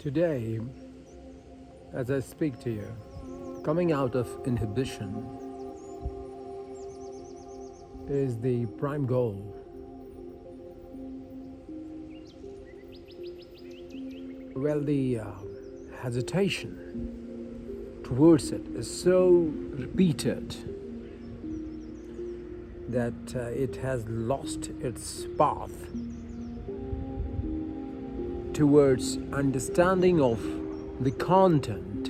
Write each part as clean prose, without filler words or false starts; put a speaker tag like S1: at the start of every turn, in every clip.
S1: Today, as I speak to you, coming out of inhibition is the prime goal. Well, the hesitation towards it is so repeated that it has lost its path towards understanding of the content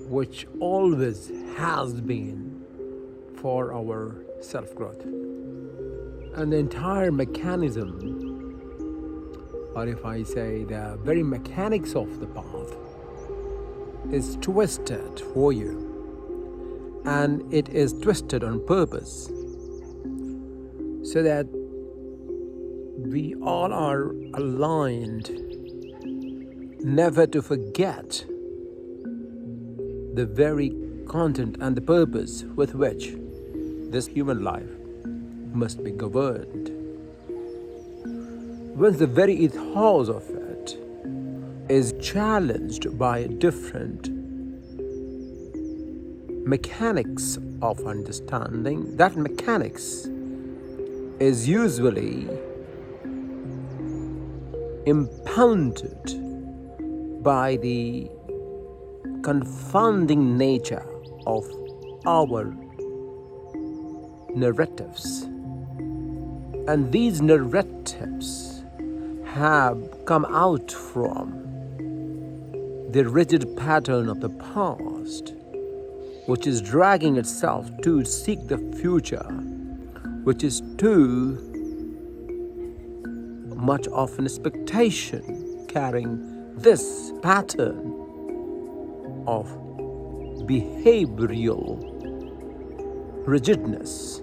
S1: which always has been for our self-growth. And the entire mechanism, or if I say the very mechanics of the path, is twisted for you. And it is twisted on purpose so that we all are aligned never to forget the very content and the purpose with which this human life must be governed. When the very ethos of it is challenged by different mechanics of understanding, that mechanics is usually impounded by the confounding nature of our narratives. And these narratives have come out from the rigid pattern of the past, which is dragging itself to seek the future, which is too much of an expectation, carrying this pattern of behavioral rigidness,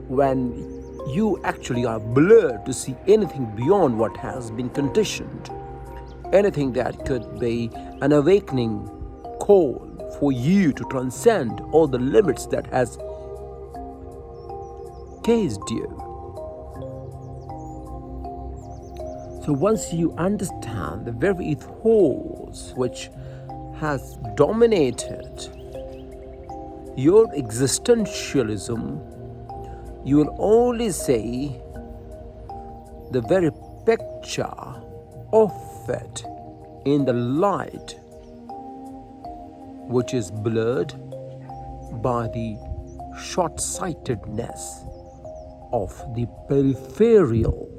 S1: when you actually are blurred to see anything beyond what has been conditioned, anything that could be an awakening call for you to transcend all the limits that has cased you. So once you understand the very ethos which has dominated your existentialism, you will only see the very picture of it in the light which is blurred by the short-sightedness of the peripheral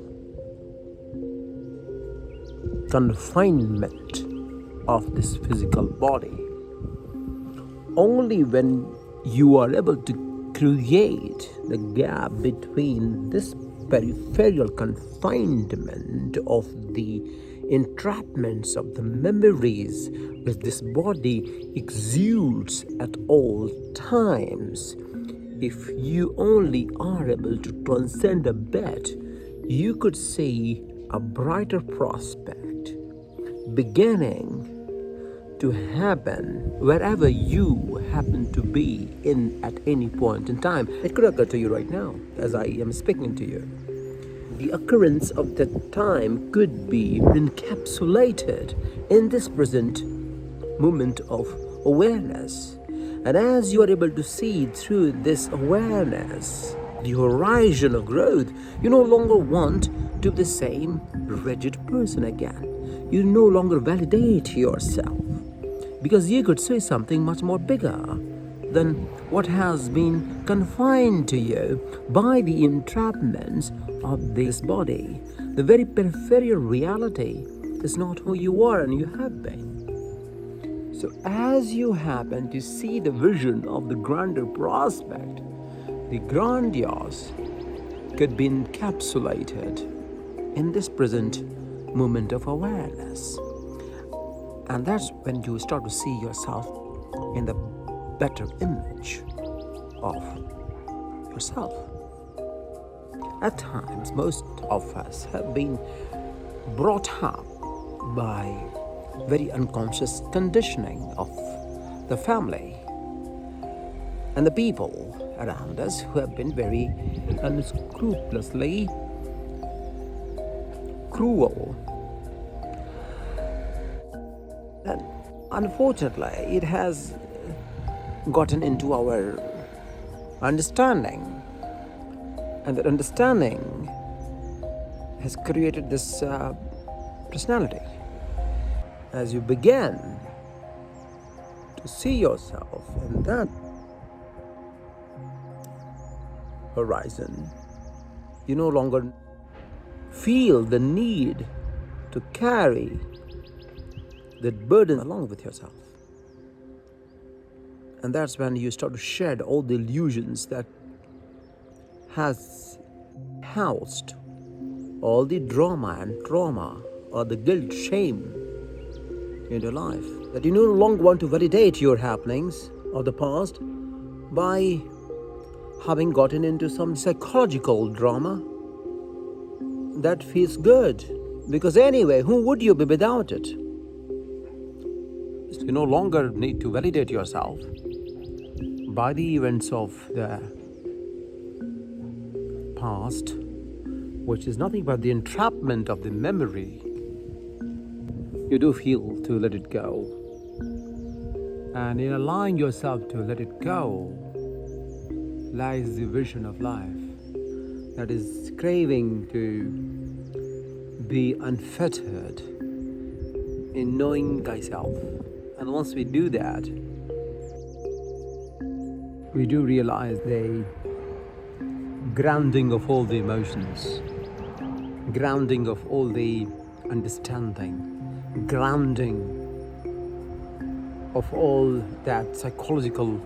S1: confinement of this physical body. Only when you are able to create the gap between this peripheral confinement of the entrapments of the memories which this body exudes at all times, if you only are able to transcend a bit, you could see a brighter prospect beginning to happen wherever you happen to be in at any point in time. It could occur to you right now as I am speaking to you. The occurrence of that time could be encapsulated in this present moment of awareness. And as you are able to see through this awareness, the horizon of growth, you no longer want to be the same rigid person again. You no longer validate yourself because you could say something much more bigger than what has been confined to you by the entrapments of this body. The very peripheral reality is not who you are and you have been. So as you happen to see the vision of the grander prospect, the grandiose could be encapsulated in this present moment of awareness. And that's when you start to see yourself in the better image of yourself. At times, most of us have been brought up by very unconscious conditioning of the family and the people around us who have been very unscrupulously cruel. And unfortunately, it has gotten into our understanding. And that understanding has created this personality. As you began to see yourself in that horizon, you no longer feel the need to carry that burden along with yourself. And that's when you start to shed all the illusions that has housed all the drama and trauma or the guilt, shame in your life. That you no longer want to validate your happenings of the past by having gotten into some psychological drama that feels good. Because anyway, who would you be without it? You no longer need to validate yourself by the events of the past, which is nothing but the entrapment of the memory. You do feel to let it go. And in allowing yourself to let it go lies the vision of life, that is craving to be unfettered in knowing thyself. And once we do that, we do realize the grounding of all the emotions, grounding of all the understanding, grounding of all that psychological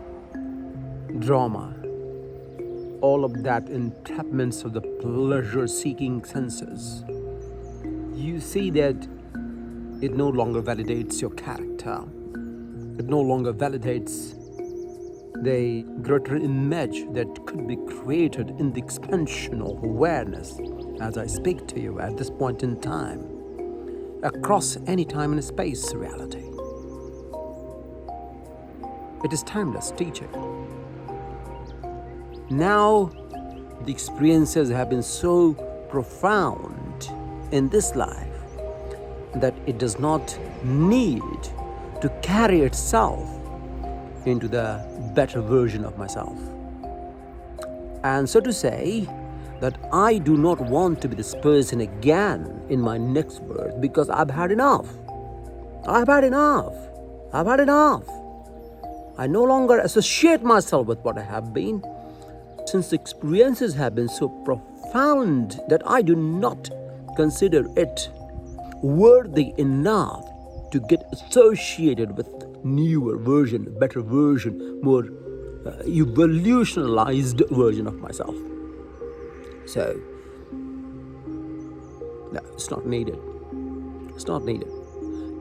S1: drama, all of that entrapments of the pleasure-seeking senses. You see that it no longer validates your character. It no longer validates the greater image that could be created in the expansion of awareness as I speak to you at this point in time, across any time and space reality. It is timeless teaching. Now, the experiences have been so profound in this life that it does not need to carry itself into the better version of myself. And so to say that I do not want to be this person again in my next birth because I've had enough. I've had enough. I've had enough. I no longer associate myself with what I have been, since the experiences have been so profound that I do not consider it worthy enough to get associated with newer version, better version, more evolutionalized version of myself. So, no, it's not needed. It's not needed.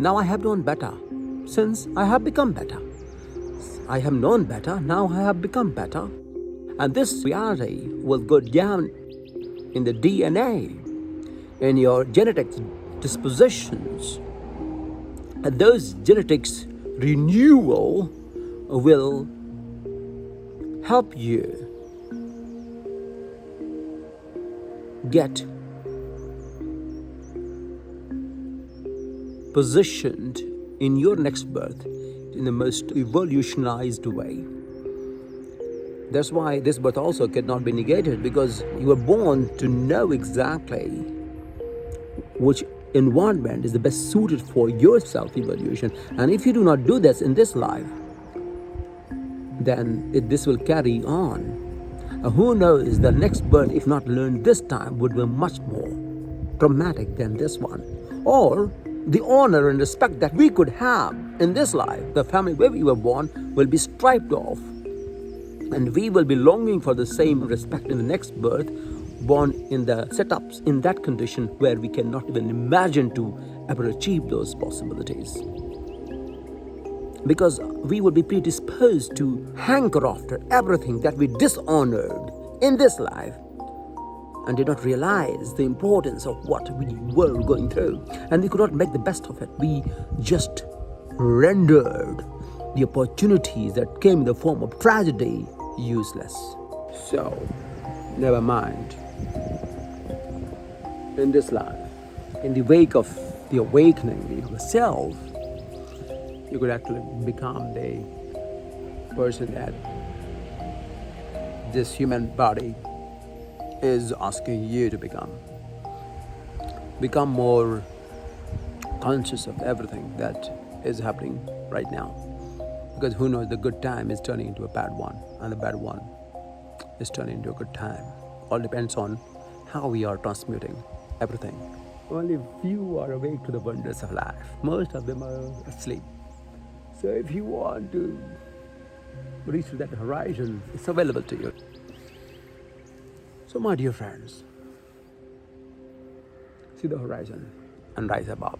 S1: Now I have known better, since I have become better. I have known better, now I have become better. And this reality will go down in the DNA, in your genetics dispositions. And those genetics renewal will help you get positioned in your next birth in the most evolutionized way. That's why this birth also cannot be negated, because you were born to know exactly which environment is the best suited for your self-evolution. And if you do not do this in this life, then this will carry on. Who knows, the next birth, if not learned this time, would be much more traumatic than this one. Or the honor and respect that we could have in this life, the family where we were born, will be stripped off. And we will be longing for the same respect in the next birth, born in the setups in that condition where we cannot even imagine to ever achieve those possibilities. Because we would be predisposed to hanker after everything that we dishonored in this life and did not realize the importance of what we were going through. And we could not make the best of it. We just rendered the opportunities that came in the form of tragedy useless. So, never mind. In this life, in the wake of the awakening of the self, you could actually become the person that this human body is asking you to become. Become more conscious of everything that is happening right now. Because who knows, the good time is turning into a bad one, and the bad one is turning into a good time. All depends on how we are transmuting everything. Only few are awake to the wonders of life. Most of them are asleep. So if you want to reach that horizon, it's available to you. So my dear friends, see the horizon and rise above.